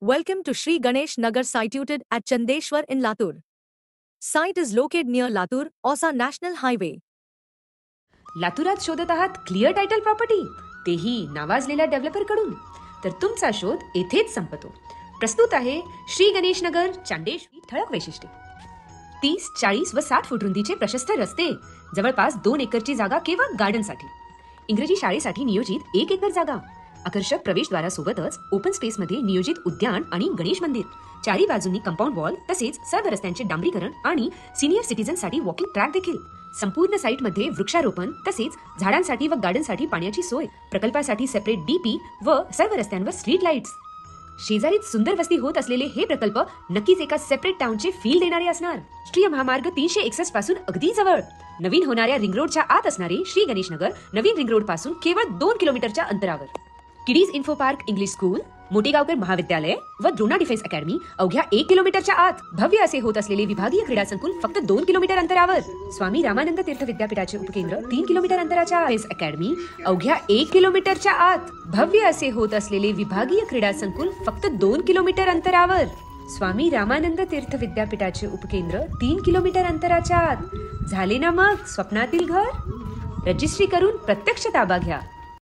Welcome to Sri Ganesh Nagar situated at Chandeshwar in Latur. Site is located near Latur, Osa National Highway. लातुरात शोधत आहात clear title property, तेही नावाजलेल्या डेव्हलपरकडून? तर तुमचा शोध येथेच संपतो. प्रस्तुत आहे श्री गणेश नगर चांदेश्वरी. ठळक वैशिष्ट्ये: 30, 40 व 60 फूट रुंदीचे प्रशस्त रस्ते, जवळपास 2 एकरची जागा केवळ गार्डनसाठी, इंग्रजी शाळेसाठी नियोजित 1 एकर जागा, आकर्षक प्रवेशद्वारासोबतच ओपन स्पेसमध्ये नियोजित उद्यान आणि गणेश मंदिर, चारी बाजूंनी कंपाऊंड वॉल, तसेच सर्व रस्त्यांचे डांबरीकरण आणि सिनियर सिटीजनसाठी वॉकिंग ट्रॅक देखील. संपूर्ण साईटमध्ये वृक्षारोपण तसेच झाडांसाठी व गार्डनसाठी पाण्याची सोय, प्रकल्पासाठी सेपरेट डीपी व सर्व रस्त्यांवर स्ट्रीट लाईट्स. शेजारीच सुंदर वस्ती होत असलेले हे प्रकल्प नक्कीच एका सेपरेट टाउनचे फील देणारे असणार. राष्ट्रीय महामार्ग 361 पासून अगदी जवळ, नवीन होणाऱ्या रिंग रोडच्या आत असणारे श्री गणेश नगर नवीन रिंग रोड पासून केवळ 2 किलोमीटरच्या अंतरावर. Kiddies info park English school, Motegaonkar महाविद्यालय व द्रोणा डिफेन्स अकॅडमी अवघ्या 1 किलोमीटरच्या आत. भव्य असे होत असलेले विभागीय क्रीडा संकुल फक्त 2 किलोमीटर अंतरावर. स्वामी रामानंद तीर्थ विद्यापीठाचे उपकेंद्र 3 किलोमीटर अंतराच्या डिफेन्स अकॅडमी अवघ्या 1 किलोमीटरच्या आत. भव्य असे होत असलेले विभागीय क्रीडा संकुल फक्त 2 किलोमीटर अंतरावर. स्वामी रामानंद तीर्थ विद्यापीठाचे उपकेंद्र 3 किलोमीटर अंतराच्या आत. झाले ना मग स्वप्नातील घर? रजिस्ट्री करून प्रत्यक्ष ताबा घ्या.